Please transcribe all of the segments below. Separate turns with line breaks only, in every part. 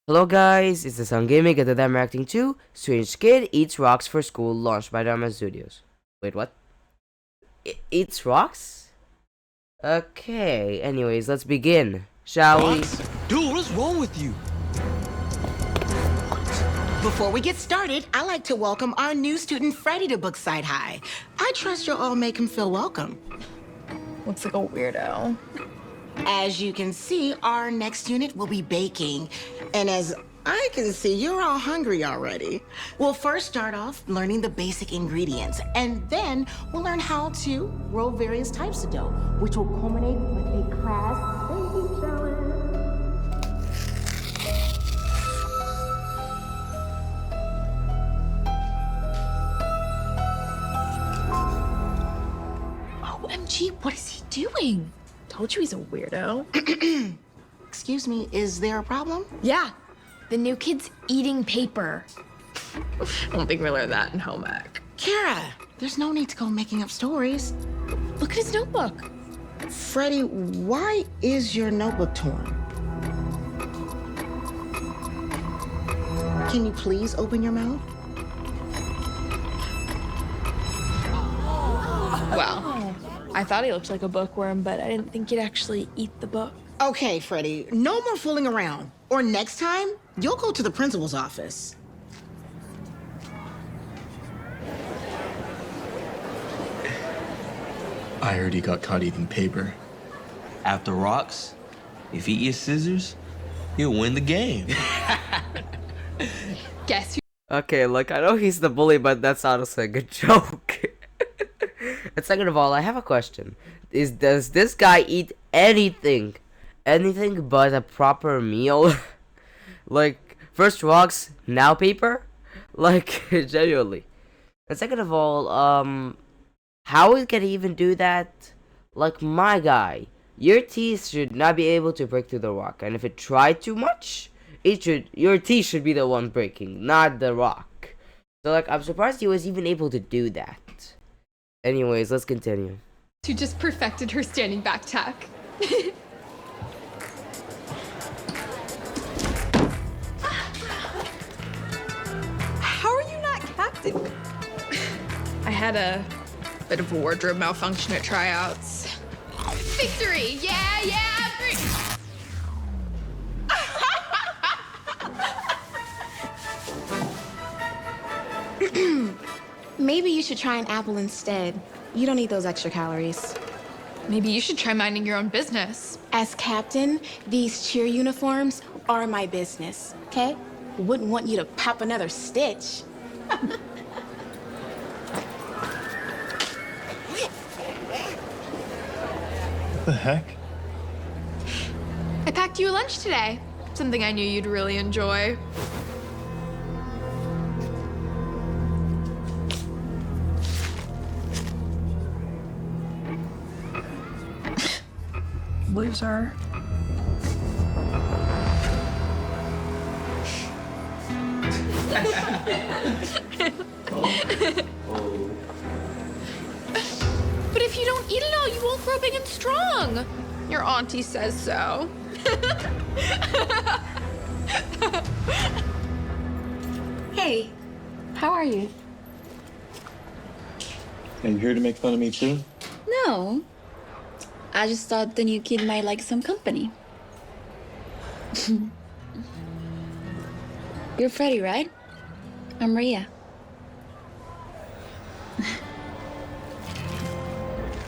Hello guys, it's the Sun Gaming and today I'm reacting to Strange Kid Eats Rocks for School, launched by DharMannStudios. Wait, what? Eats rocks? Okay, anyways, let's begin, shall we?
Rocks? Dude, what's wrong with you?
Before we get started, I'd like to welcome our new student, Freddie, to Bookside High. I trust you'll all make him feel welcome.
Looks like a weirdo.
As you can see, our next unit will be baking. And as I can see, you're all hungry already. We'll first start off learning the basic ingredients, and then we'll learn how to roll various types of dough, which will culminate with a class baking challenge.
OMG, what is he doing? Told you he's a weirdo.
Excuse me, is there a problem?
Yeah, the new kid's eating paper. I don't think we learned that in home ec.
Kara, there's no need to go making up stories.
Look at his notebook.
Freddie, why is your notebook torn? Can you please open your mouth?
Well, I thought he looked like a bookworm, but I didn't think he'd actually eat the book.
Okay, Freddie, no more fooling around. Or next time, you'll go to the principal's office.
I heard he got caught eating paper.
After rocks, if he eats scissors, he'll win the game.
Guess who?
Okay, look, I know he's the bully, but that's honestly a good joke. And second of all, I have a question. Does this guy eat anything but a proper meal? Like, first rocks, now paper? Like, genuinely. And second of all, how can he even do that? Like, my guy, your teeth should not be able to break through the rock, and if it tried too much, your teeth should be the one breaking, not the rock. So, like, I'm surprised he was even able to do that. Anyways, let's continue.
Who just perfected her standing back tack. How are you not captain?
I had a bit of a wardrobe malfunction at tryouts.
Victory! Yeah,
Maybe you should try an apple instead. You don't need those extra calories.
Maybe you should try minding your own business.
As captain, these cheer uniforms are my business, okay? Wouldn't want you to pop another stitch.
What the heck?
I packed you a lunch today.
Something I knew you'd really enjoy. Loser.
But if you don't eat it all, you won't grow big and strong.
Your auntie says so.
Hey, how are you?
Are you here to make fun of me too?
No. I just thought the new kid might like some company. You're Freddie, right? I'm Maria.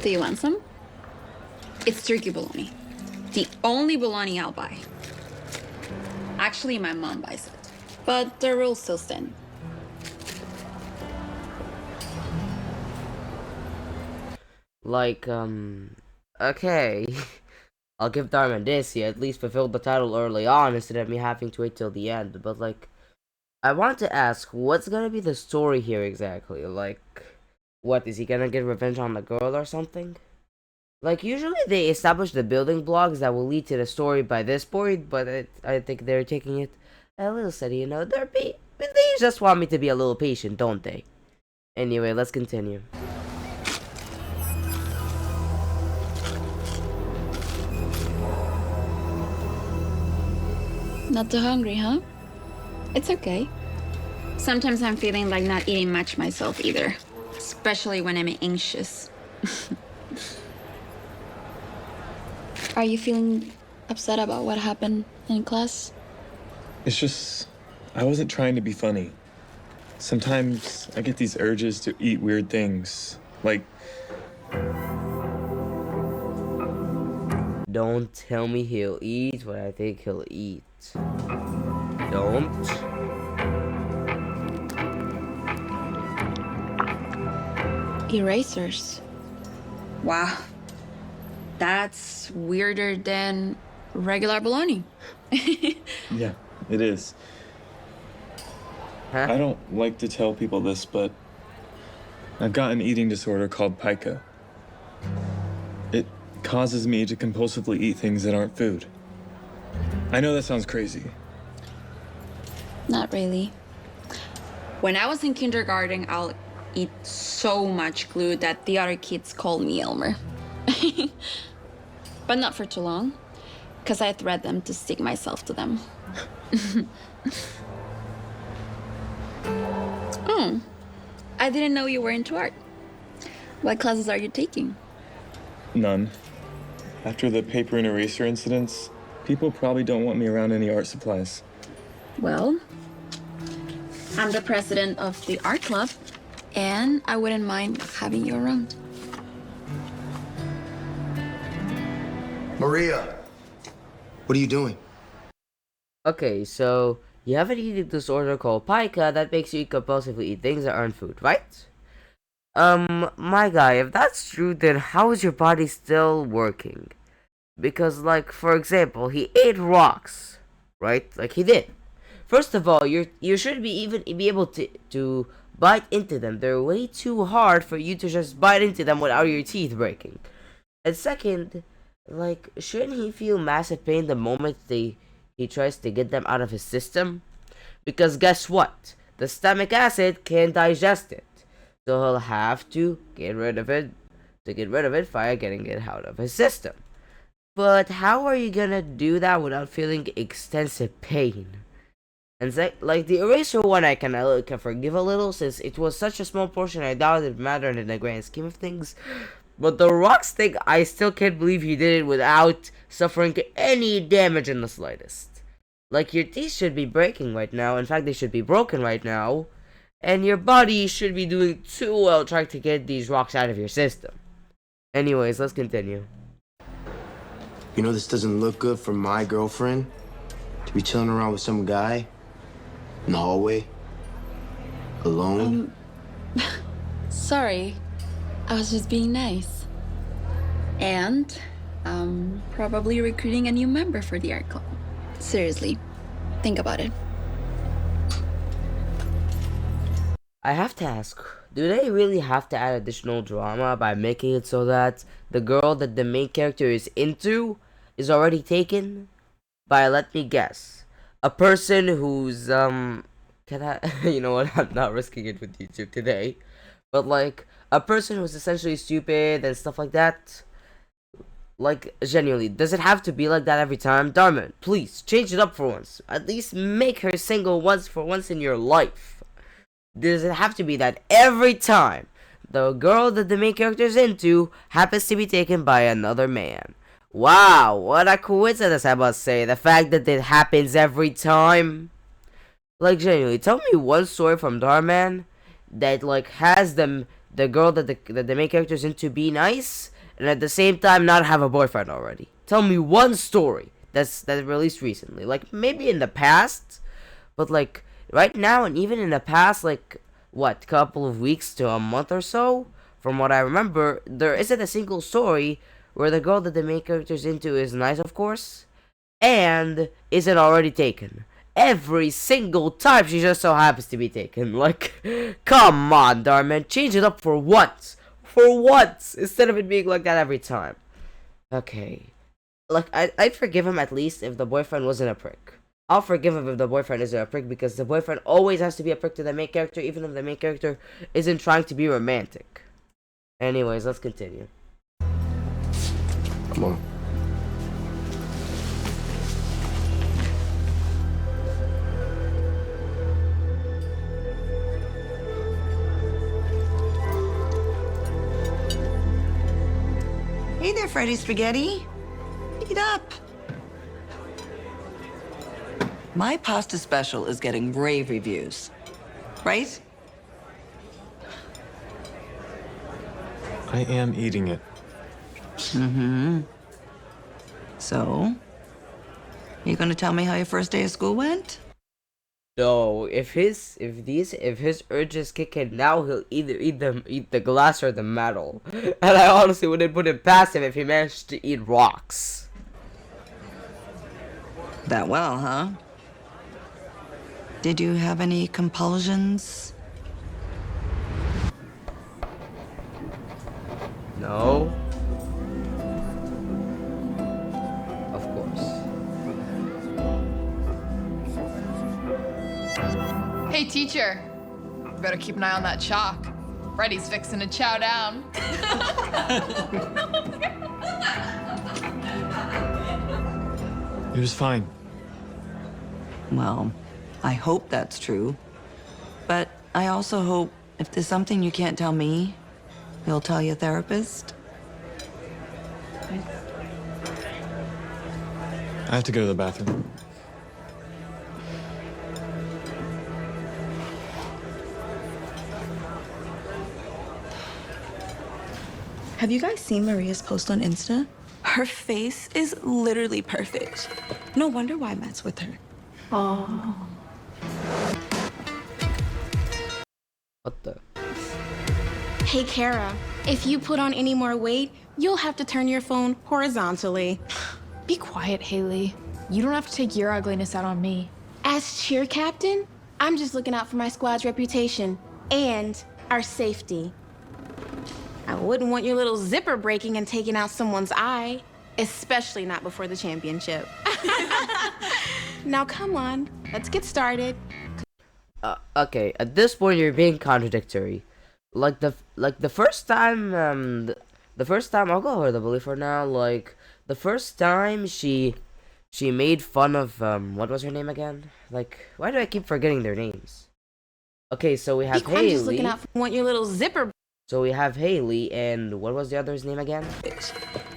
Do you want some? It's turkey bologna. The only bologna I'll buy. Actually, my mom buys it. But the rules still stand.
Like, okay. I'll give Dhar Mann this. He at least fulfilled the title early on instead of me having to wait till the end. But, like, I wanted to ask, what's gonna be the story here exactly? Like, what, is he gonna get revenge on the girl or something? Like, usually they establish the building blocks that will lead to the story by this point, but I think they're taking it a little steady, you know? They just want me to be a little patient, don't they? Anyway, let's continue.
Not too hungry, huh? It's okay. Sometimes I'm feeling like not eating much myself either, especially when I'm anxious. Are you feeling upset about what happened in class?
It's just, I wasn't trying to be funny. Sometimes I get these urges to eat weird things, like...
Don't tell me he'll eat what I think he'll eat. Don't.
Erasers.
Wow. That's weirder than regular bologna.
Yeah, it is.
Huh?
I don't like to tell people this, but I've got an eating disorder called pica. It causes me to compulsively eat things that aren't food. I know that sounds crazy.
Not really. When I was in kindergarten, I'll eat so much glue that the other kids called me Elmer. But not for too long, because I thread them to stick myself to them. I didn't know you were into art. What classes are you taking?
None. After the paper and eraser incidents, people probably don't want me around any art supplies.
Well, I'm the president of the art club, and I wouldn't mind having you around.
Maria, what are you doing?
Okay, so you have an eating disorder called pica that makes you compulsively eat things that aren't food, right? My guy, if that's true, then how is your body still working? Because, like, for example, he ate rocks, right? Like he did. First of all, you should be able to bite into them. They're way too hard for you to just bite into them without your teeth breaking. And second, like, shouldn't he feel massive pain the moment he tries to get them out of his system? Because guess what? The stomach acid can't digest it. So he'll have to get rid of it via getting it out of his system. But how are you gonna do that without feeling extensive pain? And like the eraser one, I can forgive a little, since it was such a small portion. I doubt it mattered in the grand scheme of things. But the rocks thing, I still can't believe he did it without suffering any damage in the slightest. Like, your teeth should be breaking right now. In fact, they should be broken right now. And your body should be doing too well trying to get these rocks out of your system. Anyways, let's continue.
You know, this doesn't look good for my girlfriend. To be chilling around with some guy in the hallway, alone.
Sorry, I was just being nice. And I'm probably recruiting a new member for the art club. Seriously, think about it.
I have to ask, do they really have to add additional drama by making it so that the girl that the main character is into is already taken by, let me guess, a person who's, can I, you know what, I'm not risking it with YouTube today, but like, a person who's essentially stupid and stuff like that? Like, genuinely, does it have to be like that every time? DharMann, please, change it up for once. At least make her single for once in your life. Does it have to be that every time the girl that the main character is into happens to be taken by another man? Wow, what a coincidence, I must say. The fact that it happens every time. Like, genuinely, tell me one story from Dhar Mann that, like, has the girl that the main character is into be nice, and at the same time not have a boyfriend already. Tell me one story that's released recently. Like, maybe in the past, but, like, right now, and even in the past, like, what, couple of weeks to a month or so, from what I remember, there isn't a single story where the girl that the main character's into is nice, of course, and isn't already taken. Every single time she just so happens to be taken. Like, come on, Dhar Mann, change it up for once. For once, instead of it being like that every time. Okay. Like, I'd forgive him at least if the boyfriend wasn't a prick. I'll forgive him if the boyfriend isn't a prick, because the boyfriend always has to be a prick to the main character, even if the main character isn't trying to be romantic. Anyways, let's continue.
Come on.
Here, Freddy Spaghetti. Eat up.
My pasta special is getting rave reviews, right?
I am eating it.
Mm-hmm. So, you gonna tell me how your first day of school went?
No, if his urges kick in now, he'll either eat the glass or the metal. And I honestly wouldn't put it past him if he managed to eat rocks.
That well, huh? Did you have any compulsions?
No. Of course.
Hey, teacher. You better keep an eye on that chalk. Freddy's fixing to chow down.
It was fine.
Well, I hope that's true. But I also hope if there's something you can't tell me, you'll tell your therapist.
I have to go to the bathroom.
Have you guys seen Maria's post on Insta? Her face is literally perfect. No wonder why Matt's with her.
Oh.
What the?
Hey, Kara, if you put on any more weight, you'll have to turn your phone horizontally.
Be quiet, Haley. You don't have to take your ugliness out on me.
As cheer captain, I'm just looking out for my squad's reputation and our safety. I wouldn't want your little zipper breaking and taking out someone's eye, especially not before the championship. Now, come on, let's get started.
Okay, at this point you're being contradictory. Like the first time, the first time, I'll go with the bully for now. Like the first time she made fun of what was her name again? Like, why do I keep forgetting their names? Okay, so we have
I'm
Haley.
just looking out for want your little zipper.
So we have Haley, and what was the other's name again?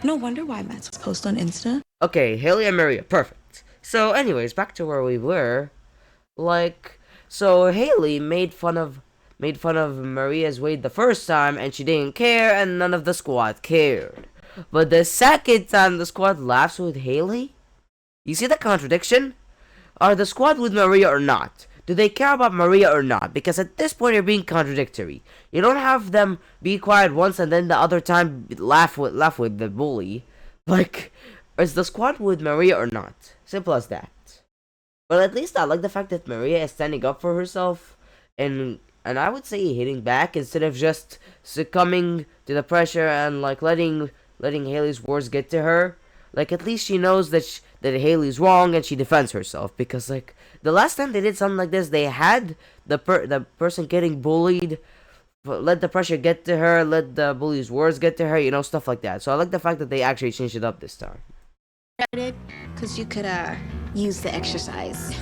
No wonder why Matt's post on Insta.
Okay, Haley and Maria, perfect. So anyways, back to where we were. Like, so Haley made fun of Maria's weight the first time, and she didn't care, and none of the squad cared. But the second time the squad laughs with Haley, you see the contradiction? Are the squad with Maria or not? Do they care about Maria or not? Because at this point you're being contradictory. You don't have them be quiet once and then the other time laugh with the bully. Like, is the squad with Maria or not? Simple as that. But at least I like the fact that Maria is standing up for herself and I would say hitting back instead of just succumbing to the pressure and like letting Haley's words get to her. Like, at least she knows that that Haley's wrong and she defends herself. Because, like, the last time they did something like this, they had the person getting bullied, let the pressure get to her, let the bully's words get to her, you know, stuff like that. So I like the fact that they actually changed it up this time.
Because you could use the exercise.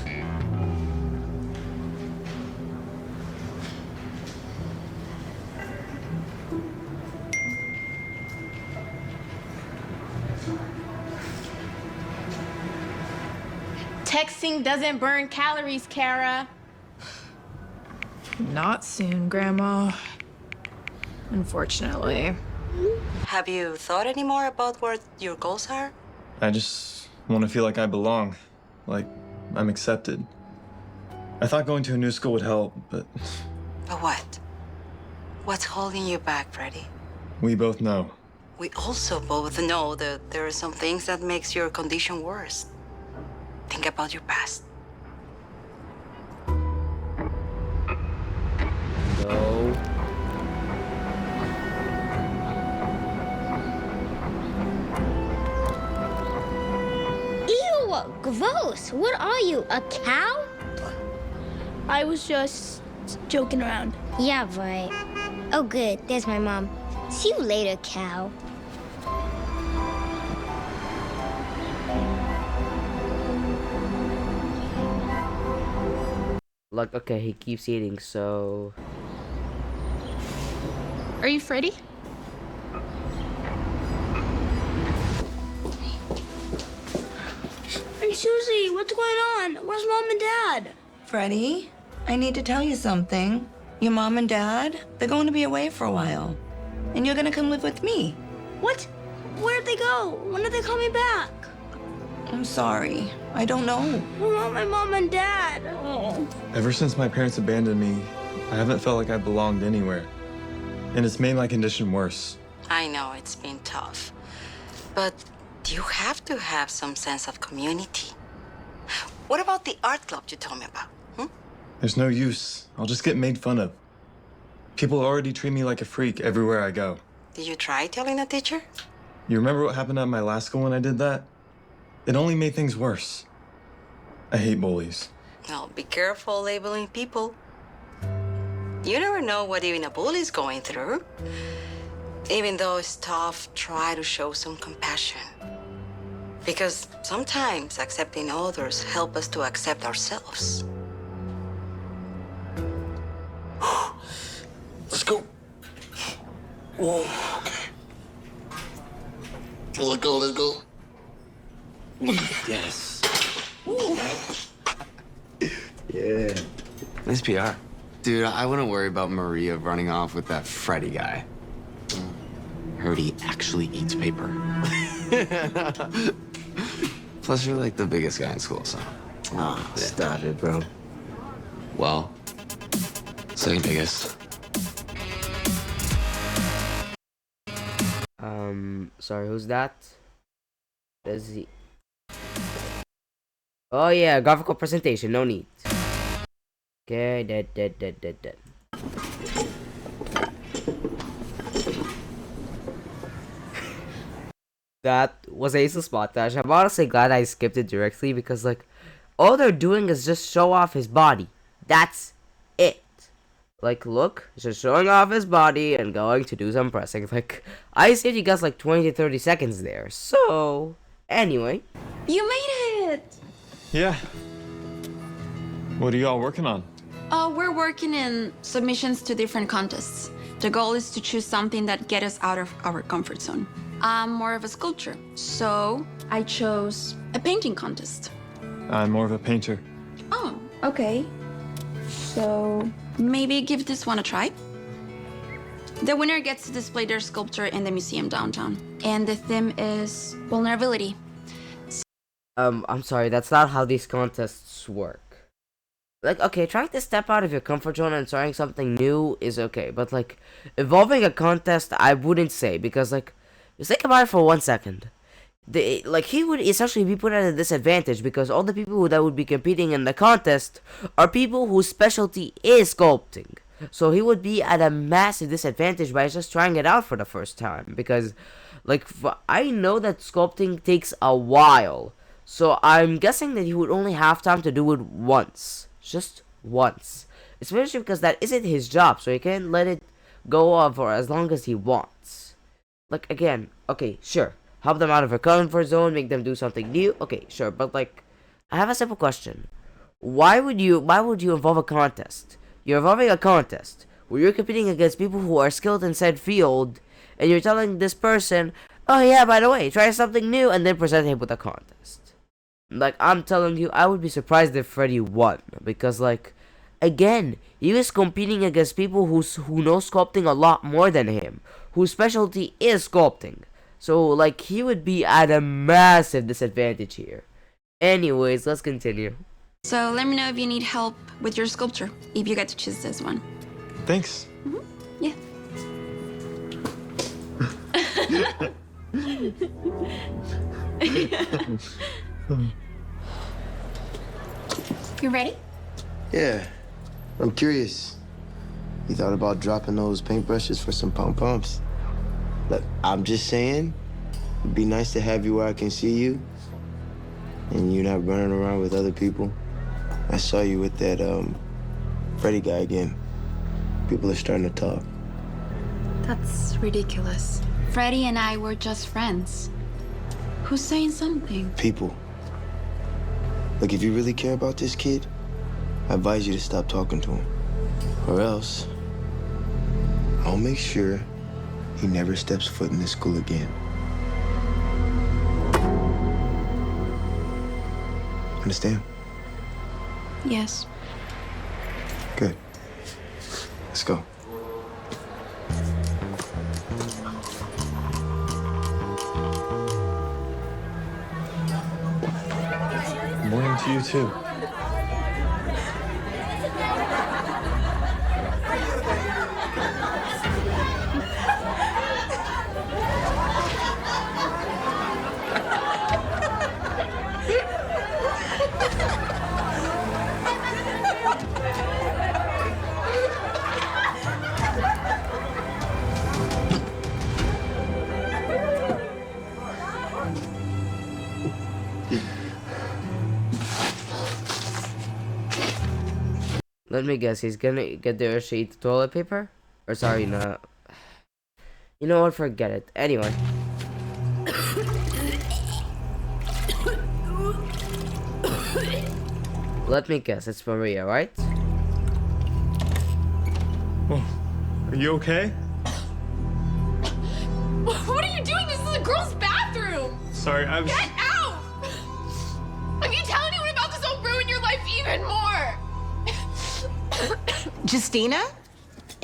Texting doesn't burn calories, Kara.
Not soon, Grandma. Unfortunately.
Have you thought any more about what your goals are?
I just want to feel like I belong. Like I'm accepted. I thought going to a new school would help, but...
But what? What's holding you back, Freddy?
We both know.
We also both know that there are some things that makes your condition worse. Think about your past.
No.
Ew, gross. What are you, a cow?
I was just joking around.
Yeah, right. Oh, good. There's my mom. See you later, cow.
Like, okay, he keeps eating, so...
Are you Freddy?
Susie, what's going on? Where's Mom and Dad?
Freddie, I need to tell you something. Your mom and dad, they're going to be away for a while. And you're gonna come live with me.
What? Where'd they go? When did they call me back?
I'm sorry. I don't know.
I want my mom and dad. Oh.
Ever since my parents abandoned me, I haven't felt like I belonged anywhere. And it's made my condition worse.
I know it's been tough. But you have to have some sense of community. What about the art club you told me about?
There's no use. I'll just get made fun of. People already treat me like a freak everywhere I go.
Did you try telling the teacher?
You remember what happened at my last school when I did that? It only made things worse. I hate bullies.
Well, be careful labeling people. You never know what even a bully's going through. Even though it's tough, try to show some compassion. Because sometimes accepting others help us to accept ourselves.
Let's go. Whoa, okay. Let's go, let's go.
Yes.
Yeah.
Nice PR.
Dude, I wouldn't worry about Maria running off with that Freddie guy. Heard he actually eats paper. Plus, you're like the biggest guy in school, so.
Oh,
Stop it, bro.
well, second biggest.
Sorry, who's that? Does he? Oh yeah, graphical presentation, no need. Okay, dead. That was Ace's montage. I'm honestly glad I skipped it directly because, like, all they're doing is just show off his body. That's it. Like, look, just showing off his body and going to do some pressing. Like, I saved you guys like 20 to 30 seconds there. So, anyway.
You made it!
Yeah. What are y'all working on?
We're working in submissions to different contests. The goal is to choose something that gets us out of our comfort zone. I'm more of a sculptor, so I chose a painting contest.
I'm more of a painter.
Oh, okay. So maybe give this one a try. The winner gets to display their sculpture in the museum downtown. And the theme is vulnerability.
I'm sorry, that's not how these contests work. Like, okay, trying to step out of your comfort zone and trying something new is okay, but, like, involving a contest, I wouldn't say, because, like, just think about it for 1 second. He would essentially be put at a disadvantage because all the people that would be competing in the contest are people whose specialty is sculpting. So he would be at a massive disadvantage by just trying it out for the first time. Because, like, I know that sculpting takes a while. So I'm guessing that he would only have time to do it once. Just once. Especially because that isn't his job. So he can't let it go on for as long as he wants. Like, again, okay, sure. Help them out of their comfort zone, make them do something new. Okay, sure, but, like, I have a simple question. Why would you involve a contest? You're involving a contest where you're competing against people who are skilled in said field, and you're telling this person, oh yeah, by the way, try something new, and then present him with a contest. Like, I'm telling you, I would be surprised if Freddy won, because, like, again, he is competing against people who know sculpting a lot more than him, whose specialty is sculpting. So, like, he would be at a massive disadvantage here. Anyways, let's continue.
So let me know if you need help with your sculpture, if you get to choose this one.
Thanks.
Yeah. You ready?
Yeah. I'm curious. You thought about dropping those paintbrushes for some pom-poms? Look, I'm just saying, it'd be nice to have you where I can see you, and you're not running around with other people. I saw you with that, Freddie guy again. People are starting to talk.
That's ridiculous. Freddie and I were just friends. Who's saying something?
People. Look, if you really care about this kid, I advise you to stop talking to him. Or else, I'll make sure he never steps foot in this school again. Understand?
Yes.
Good. Let's go.
Morning to you, too.
Let me guess, he's gonna get the urge to eat the toilet paper? Or sorry, no. You know what, forget it. Anyway. Let me guess, it's Maria, right?
Oh, are you okay?
What are you doing? This is a girl's bathroom!
Sorry, I was...
Get out! If you tell anyone about this, I'll ruin your life even more!
Justina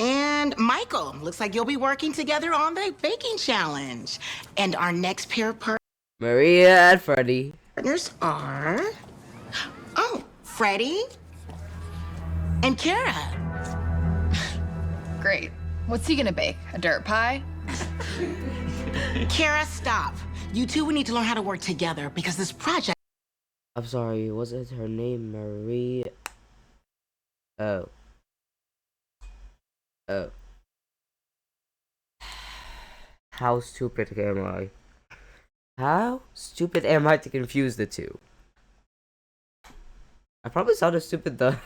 and Michael, looks like you'll be working together on the baking challenge. And our next pair of
Maria and Freddie.
partners are... Oh, Freddie and Kara.
Great. What's he gonna bake? A dirt pie?
Kara, stop. You two, we need to learn how to work together because this project...
I'm sorry, was it her name? Maria? Oh. Oh. How stupid am I? How stupid am I to confuse the two? I probably sounded stupid though.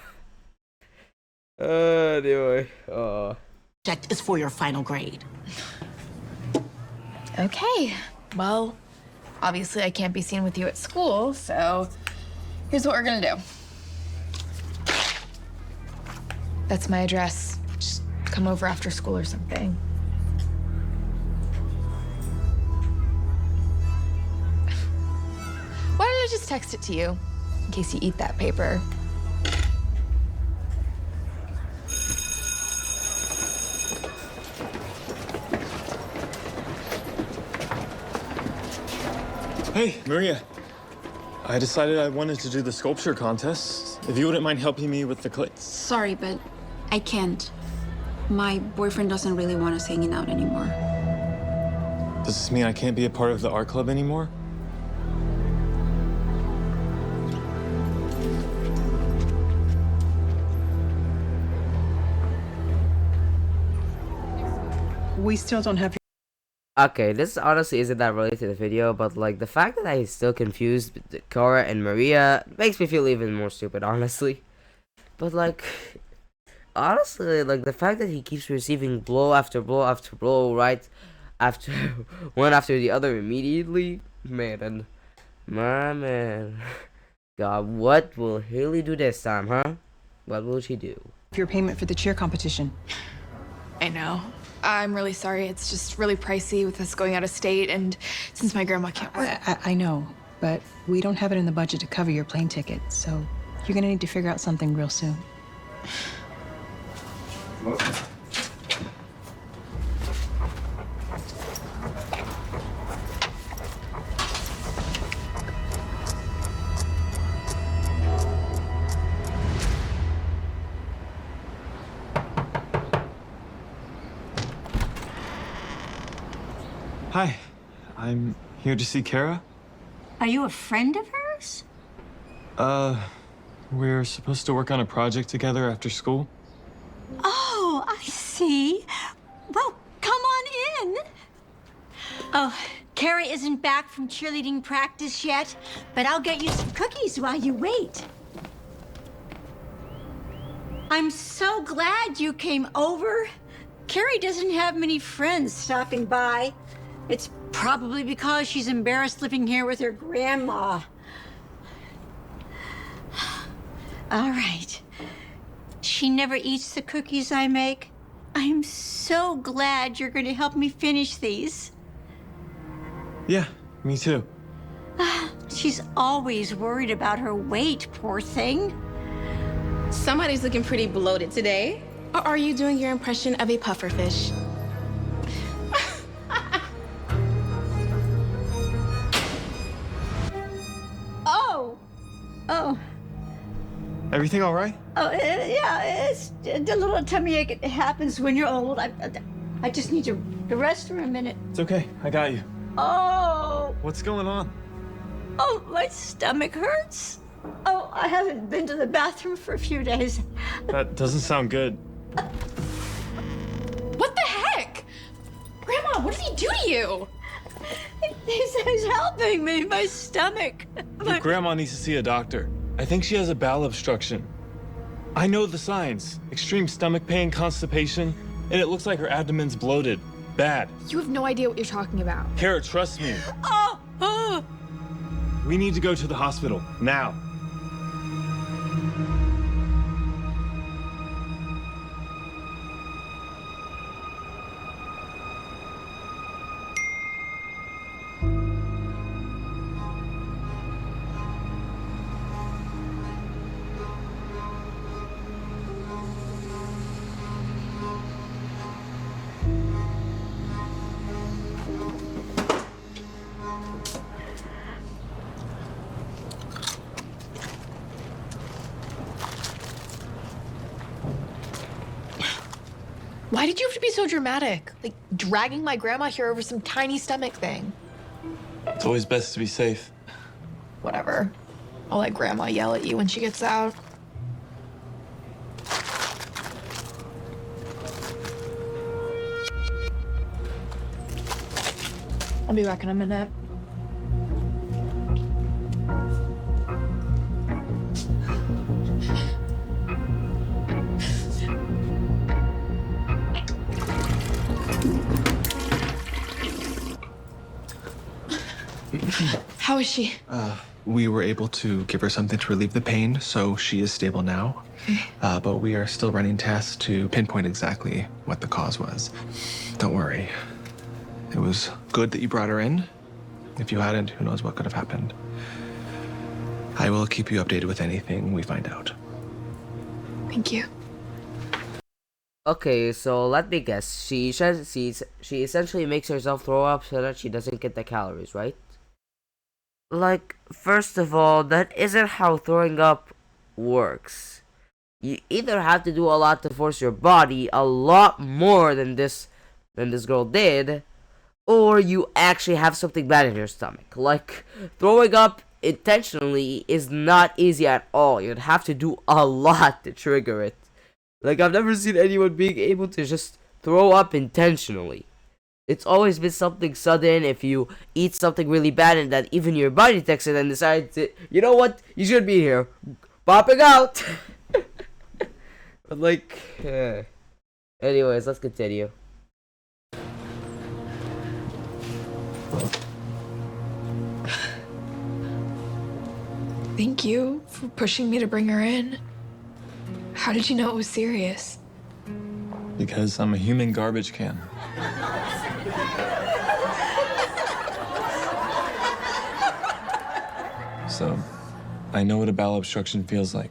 Anyway.
Project is for your final grade.
Okay. Well, obviously I can't be seen with you at school, so here's what we're gonna do. That's my address. Just come over after school or something. Why don't I just text it to you, in case you eat that paper?
Hey, Maria. I decided I wanted to do the sculpture contest. If you wouldn't mind helping me with the clay.
Sorry, but I can't. My boyfriend doesn't really want us hanging out anymore.
Does this mean I can't be a part of the art club anymore?
We still don't have...
Okay, this honestly isn't that related to the video, but like the fact that I still confused Cora and Maria makes me feel even more stupid, honestly. But like, honestly, like the fact that he keeps receiving blow after blow after blow, right after one after the other immediately, man, and my man, God, what will Haley do this time, huh? What will she do?
Your payment for the cheer competition.
I know. I'm really sorry. It's just really pricey with us going out of state, and since my grandma can't work.
I know, but we don't have it in the budget to cover your plane ticket, so you're gonna need to figure out something real soon.
Hi, I'm here to see Kara.
Are you a friend of hers?
We're supposed to work on a project together after school.
Oh, I see. Well, come on in. Oh, Kara isn't back from cheerleading practice yet, but I'll get you some cookies while you wait. I'm so glad you came over. Carrie doesn't have many friends stopping by. It's probably because she's embarrassed living here with her grandma. All right. She never eats the cookies I make. I'm so glad you're going to help me finish these.
Yeah, me too.
She's always worried about her weight, poor thing.
Somebody's looking pretty bloated today. Or are you doing your impression of a pufferfish?
Oh.
Everything all right?
Oh, yeah, it's the little tummy ache. It happens when you're old. I just need to rest for a minute.
It's okay. I got you.
Oh.
What's going on?
Oh, my stomach hurts. Oh, I haven't been to the bathroom for a few days.
That doesn't sound good.
What the heck? Grandma, what did he do to you?
He's helping me, my stomach.
Your grandma needs to see a doctor. I think she has a bowel obstruction. I know the signs. Extreme stomach pain, constipation, and it looks like her abdomen's bloated. Bad.
You have no idea what you're talking about.
Kara, trust me.
Oh.
We need to go to the hospital, now.
Why did you have to be so dramatic? Like, dragging my grandma here over some tiny stomach thing.
It's always best to be safe.
Whatever. I'll let grandma yell at you when she gets out. I'll be back in a minute. How is she?
We were able to give her something to relieve the pain, so she is stable now. But we are still running tests to pinpoint exactly what the cause was. Don't worry. It was good that you brought her in. If you hadn't, who knows what could have happened. I will keep you updated with anything we find out.
Thank you.
Okay, so let me guess. She essentially makes herself throw up so that she doesn't get the calories, right? Like, first of all, that isn't how throwing up works. You either have to do a lot to force your body, a lot more than this girl did, or you actually have something bad in your stomach. Like, throwing up intentionally is not easy at all. You'd have to do a lot to trigger it. Like, I've never seen anyone being able to just throw up intentionally. It's always been something sudden. If you eat something really bad and that even your body takes it and decides, you know what, you should be here, popping out. But like, anyways, let's continue.
Thank you for pushing me to bring her in. How did you know it was serious?
Because I'm a human garbage can. So, I know what a bowel obstruction feels like.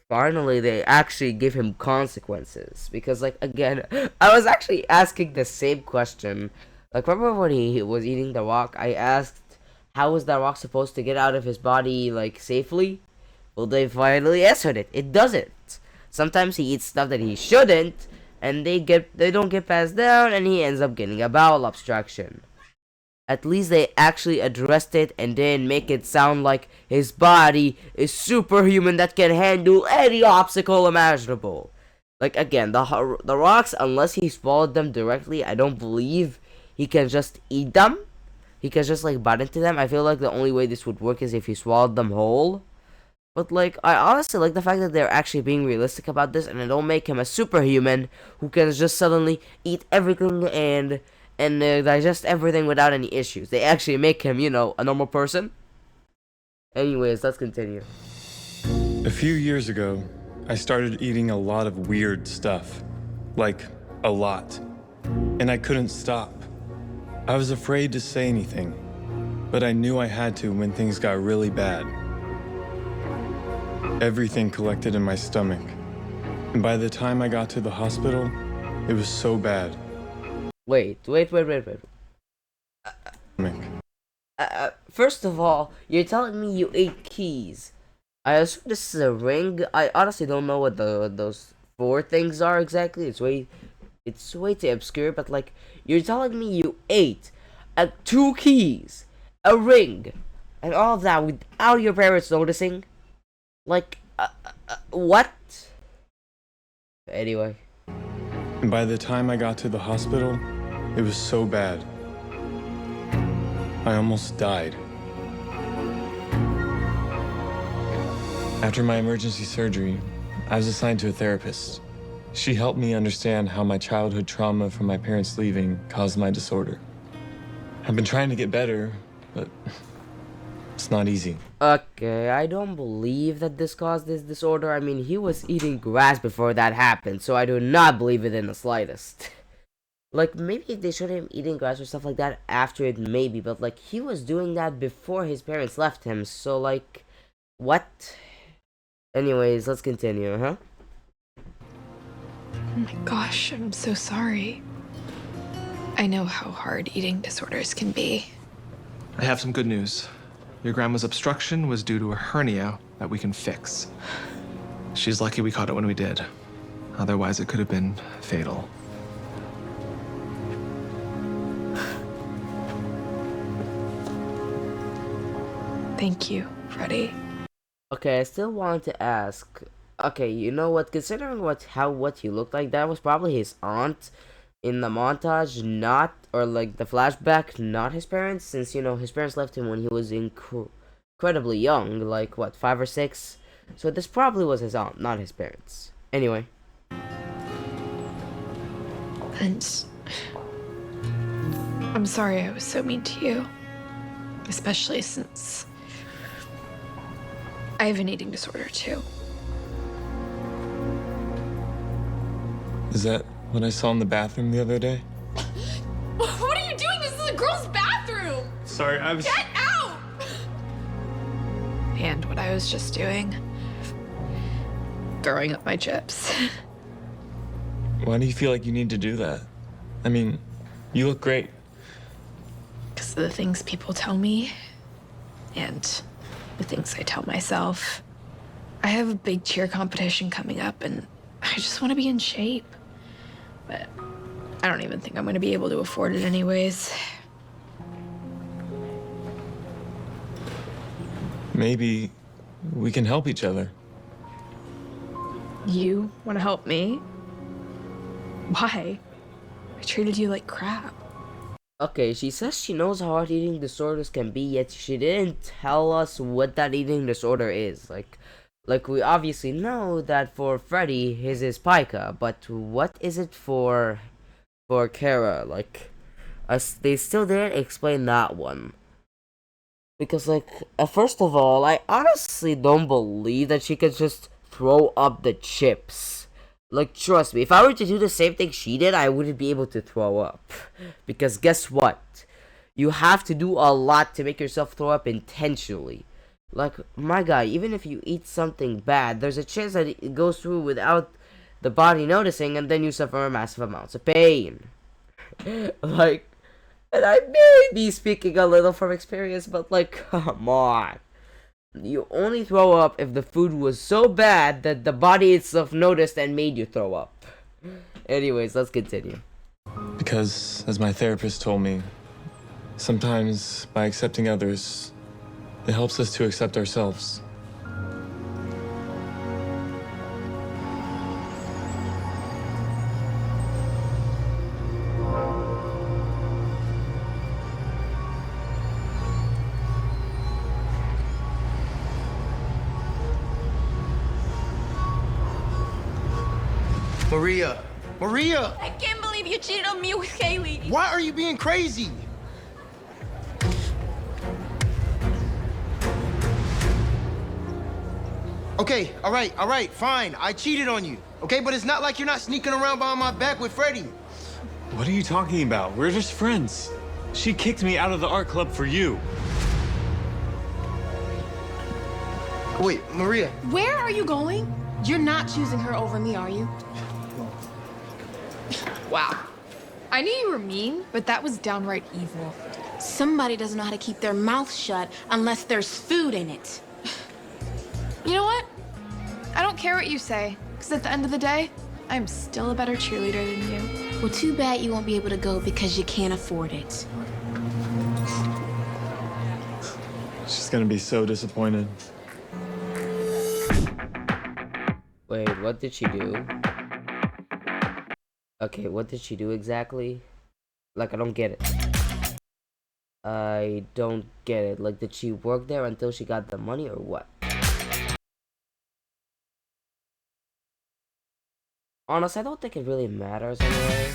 Finally, they actually give him consequences. Because, like, again, I was actually asking the same question. Like, remember when he was eating the rock? I asked, how was that rock supposed to get out of his body, like, safely? Well, they finally answered it. It doesn't. Sometimes he eats stuff that he shouldn't, and they don't get passed down, and he ends up getting a bowel obstruction. At least they actually addressed it and didn't make it sound like his body is superhuman that can handle any obstacle imaginable. Like, again, the rocks, unless he swallowed them directly, I don't believe he can just eat them. He can just, like, bite into them. I feel like the only way this would work is if he swallowed them whole. But, like, I honestly like the fact that they're actually being realistic about this, and they don't make him a superhuman who can just suddenly eat everything and digest everything without any issues. They actually make him, you know, a normal person. Anyways, let's continue.
A few years ago, I started eating a lot of weird stuff. Like, a lot. And I couldn't stop. I was afraid to say anything. but I knew I had to when things got really bad. Everything collected in my stomach. And by the time I got to the hospital, it was so bad.
Wait. First of all, you're telling me you ate keys. I assume this is a ring. I honestly don't know what those 4 things are exactly. It's way too obscure. But like, you're telling me you ate 2 keys, a ring, and all of that without your parents noticing. Like, what? Anyway.
And by the time I got to the hospital, it was so bad. I almost died. After my emergency surgery, I was assigned to a therapist. She helped me understand how my childhood trauma from my parents leaving caused my disorder. I've been trying to get better, but it's not easy.
Okay, I don't believe that this caused this disorder. I mean, he was eating grass before that happened, so I do not believe it in the slightest. Like, maybe they showed him eating grass or stuff like that after it, maybe, but like, he was doing that before his parents left him, so like, what? Anyways, let's continue, huh?
Oh my gosh, I'm so sorry. I know how hard eating disorders can be.
I have some good news. Your grandma's obstruction was due to a hernia that we can fix. She's lucky we caught it when we did. Otherwise, it could have been fatal.
Thank you, Freddie.
Okay, I still wanted to ask. Okay, you know what? Considering what he looked like, that was probably his aunt in the montage, not, or like the flashback, not his parents, since you know his parents left him when he was incredibly young, like what, 5 or 6. So this probably was his aunt, not his parents. Anyway.
And I'm sorry I was so mean to you, especially since I have an eating disorder too.
Is that what I saw in the bathroom the other day?
What are you doing? This is a girl's bathroom!
Sorry, I was...
Get out! And what I was just doing, throwing up my chips.
Why do you feel like you need to do that? I mean, you look great.
Because of the things people tell me, and the things I tell myself. I have a big cheer competition coming up, and I just want to be in shape. But I don't even think I'm going to be able to afford it anyways.
Maybe we can help each other.
You want to help me? Why? I treated you like crap.
Okay, she says she knows how hard eating disorders can be, yet she didn't tell us what that eating disorder is. Like we obviously know that for Freddy, his is pica, but what is it for Kara? Like, they still didn't explain that one. Because, like, first of all, I honestly don't believe that she could just throw up the chips. Like, trust me, if I were to do the same thing she did, I wouldn't be able to throw up. Because guess what? You have to do a lot to make yourself throw up intentionally. Like, my guy, even if you eat something bad, there's a chance that it goes through without the body noticing, and then you suffer massive amounts of pain. Like, and I may be speaking a little from experience, but like, come on. You only throw up if the food was so bad that the body itself noticed and made you throw up. Anyways, let's continue.
Because, as my therapist told me, sometimes by accepting others, it helps us to accept ourselves.
Maria! Maria!
I can't believe you cheated on me with Kaylee.
Why are you being crazy? Okay, all right, fine. I cheated on you, okay? But it's not like you're not sneaking around behind my back with Freddie.
What are you talking about? We're just friends. She kicked me out of the art club for you.
Wait, Maria.
Where are you going? You're not choosing her over me, are you?
Wow. I knew you were mean, but that was downright evil.
Somebody doesn't know how to keep their mouth shut unless there's food in it.
You know what? I don't care what you say, because at the end of the day, I'm still a better cheerleader than you.
Well, too bad you won't be able to go because you can't afford it.
She's gonna be so disappointed.
Wait, what did she do? Okay, what did she do exactly? Like, I don't get it. I don't get it. Like, did she work there until she got the money or what? Honestly, I don't think it really matters anyway.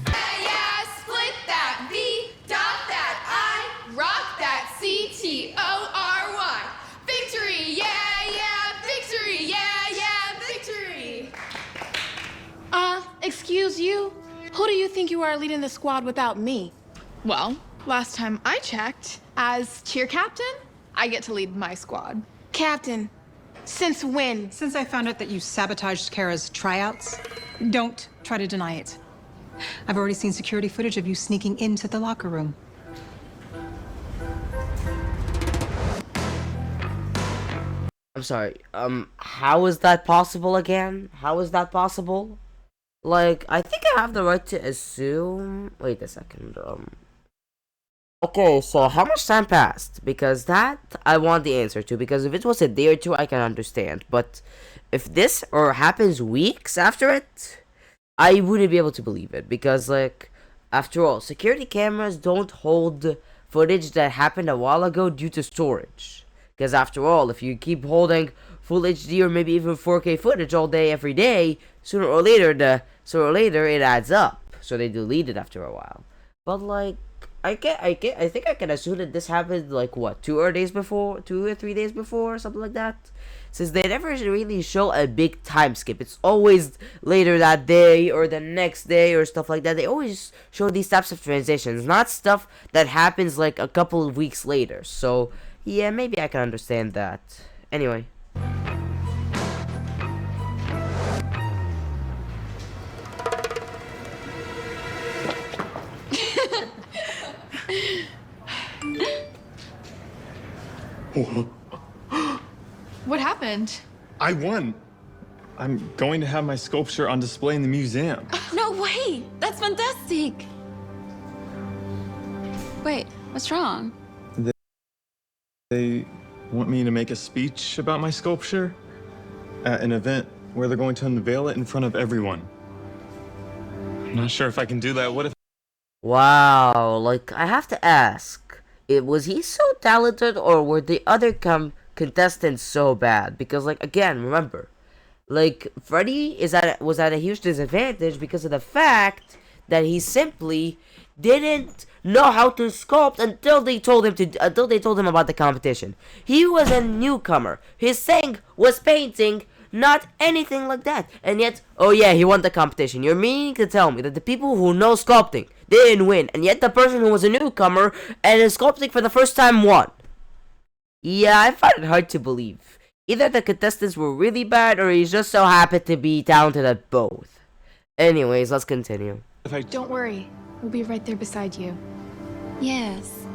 Yeah, split that V, dot that I, rock that CTORY. Victory, yeah, victory, yeah, victory.
Excuse you? Who do you think you are leading the squad without me?
Well, last time I checked, as cheer captain, I get to lead my squad.
Captain, since when?
Since I found out that you sabotaged Kara's tryouts, don't try to deny it. I've already seen security footage of you sneaking into the locker room.
I'm sorry, how is that possible again? How is that possible? Like, I think I have the right to assume... Wait a second, Okay, so how much time passed? Because that, I want the answer to, because if it was a day or two, I can understand. But if this or happens weeks after it, I wouldn't be able to believe it. Because, like, after all, security cameras don't hold footage that happened a while ago due to storage. Because after all, if you keep holding full HD or maybe even 4K footage all day, every day, sooner or later it adds up. So they delete it after a while. But, like, I think I can assume that this happened like what, 2 or 3 days before, something like that. Since they never really show a big time skip, it's always later that day or the next day or stuff like that. They always show these types of transitions, not stuff that happens like a couple of weeks later. So yeah, maybe I can understand that. Anyway.
What happened?
I won. I'm going to have my sculpture on display in the museum.
No way! That's fantastic! Wait, what's wrong?
They want me to make a speech about my sculpture at an event where they're going to unveil it in front of everyone. I'm not sure if I can do that. What if...
Wow, like, I have to ask, was he so talented or were the other contestants so bad? Because, like, again, remember, like, Freddy was at a huge disadvantage because of the fact that he simply didn't know how to sculpt until they told him about the competition. He was a newcomer. His thing was painting, not anything like that. And yet, oh yeah, he won the competition. You're meaning to tell me that the people who know sculpting didn't win, and yet the person who was a newcomer and is sculpting for the first time won? Yeah, I find it hard to believe. Either the contestants were really bad, or he just so happened to be talented at both. Anyways, let's continue.
Don't worry. We'll be right there beside you.
Yes.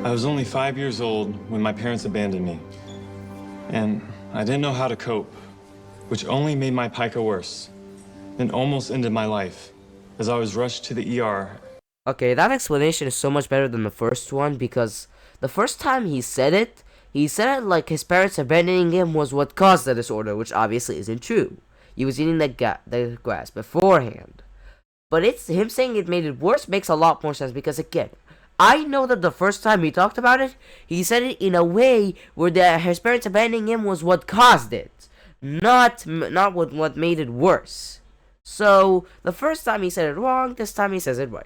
I was only 5 years old when my parents abandoned me. And I didn't know how to cope, which only made my pica worse. And almost ended my life, as I was rushed to the ER.
Okay, that explanation is so much better than the first one, because the first time he said it like his parents abandoning him was what caused the disorder, which obviously isn't true. He was eating the grass beforehand. But it's him saying it made it worse makes a lot more sense, because again, I know that the first time he talked about it, he said it in a way where his parents abandoning him was what caused it, not what made it worse. So the first time he said it wrong, this time he says it right.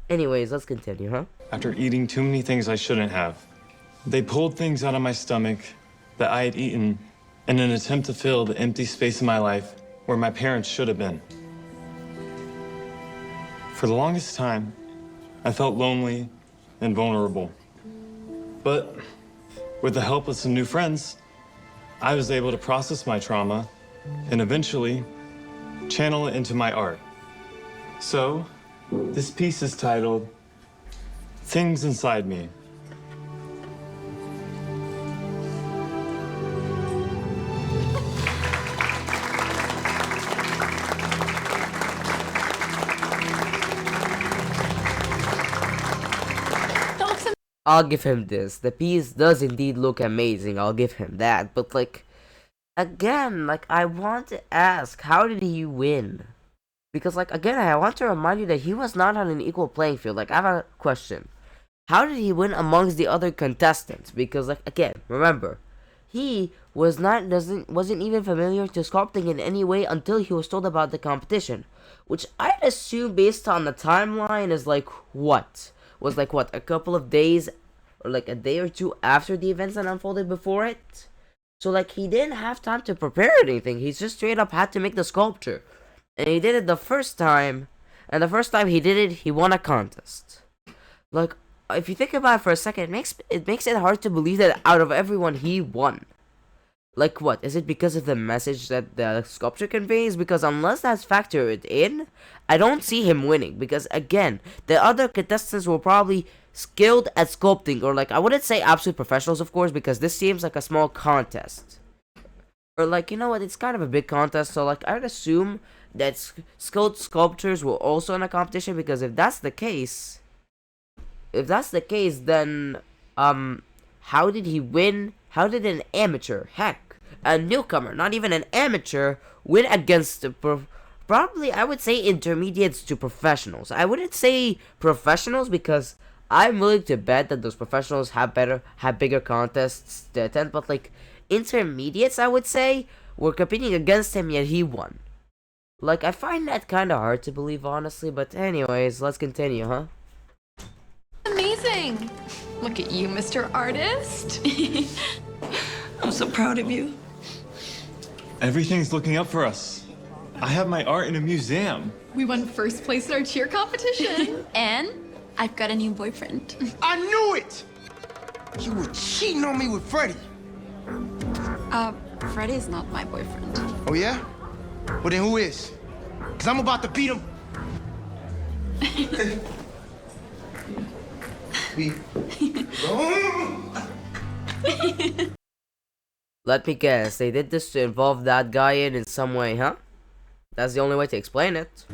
Anyways, let's continue, huh?
After eating too many things I shouldn't have, they pulled things out of my stomach that I had eaten in an attempt to fill the empty space in my life where my parents should have been. For the longest time, I felt lonely and vulnerable. But with the help of some new friends, I was able to process my trauma and eventually channel it into my art. So, this piece is titled Things Inside Me.
I'll give him this. The piece does indeed look amazing. I'll give him that. But like, again, like I want to ask, how did he win? Because like again, I want to remind you that he was not on an equal playing field. Like I have a question. How did he win amongst the other contestants? Because like again, remember, he wasn't even familiar to sculpting in any way until he was told about the competition, which I'd assume based on the timeline is like what? Was like what, a couple of days or like a day or two after the events that unfolded before it. So like he didn't have time to prepare anything. He just straight up had to make the sculpture. And he did it the first time. And the first time he did it, he won a contest. Like, if you think about it for a second, it makes it hard to believe that out of everyone he won. Like what? Is it because of the message that the sculpture conveys? Because unless that's factored in, I don't see him winning. Because again, the other contestants were probably skilled at sculpting. Or like, I wouldn't say absolute professionals, of course, because this seems like a small contest. Or like, you know what, it's kind of a big contest. So like, I'd assume that skilled sculptors were also in a competition. Because if that's the case, then, how did he win? How did an amateur, heck, a newcomer, not even an amateur, win against probably, I would say, intermediates to professionals? I wouldn't say professionals because I'm willing to bet that those professionals have bigger contests to attend, but like intermediates, I would say, were competing against him, yet he won. Like, I find that kind of hard to believe, honestly, but anyways, let's continue, huh?
Amazing! Look at you, Mr. Artist.
I'm so proud of you.
Everything's looking up for us. I have my art in a museum.
We won first place in our cheer competition.
And I've got a new boyfriend.
I knew it! You were cheating on me with Freddie.
Freddie is not my boyfriend.
Oh, yeah? Well, then who is? Because I'm about to beat him.
Let me guess, they did this to involve that guy in some way, huh? That's the only way to explain it.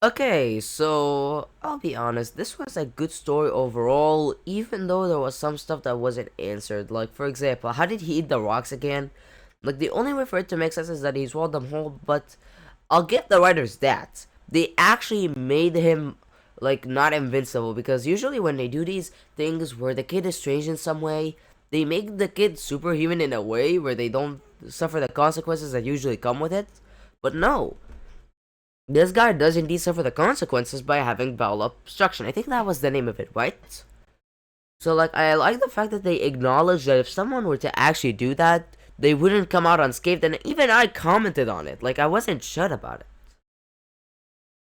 Okay, so I'll be honest, this was a good story overall, even though there was some stuff that wasn't answered. Like, for example, how did he eat the rocks again? Like, the only way for it to make sense is that he swallowed them whole, but I'll give the writers that. They actually made him, like, not invincible, because usually when they do these things where the kid is strange in some way, they make the kid superhuman in a way where they don't suffer the consequences that usually come with it. But no. This guy does indeed suffer the consequences by having bowel obstruction. I think that was the name of it, right? So, like, I like the fact that they acknowledge that if someone were to actually do that, they wouldn't come out unscathed, and even I commented on it. Like, I wasn't shut about it.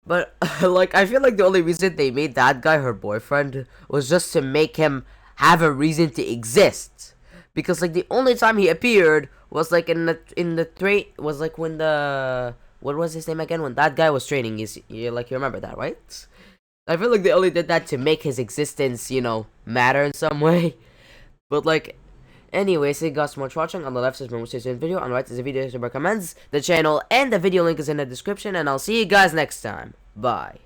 But, like, I feel like the only reason they made that guy her boyfriend was just to make him have a reason to exist. Because, like, the only time he appeared was, like, in the train, was, like, when the... What was his name again? When that guy was training, you remember that, right? I feel like they only did that to make his existence, you know, matter in some way. But, like, anyways, thank you guys so much for watching. On the left is my most recent video, on the right is a video that recommends the channel, and the video link is in the description, and I'll see you guys next time. Bye.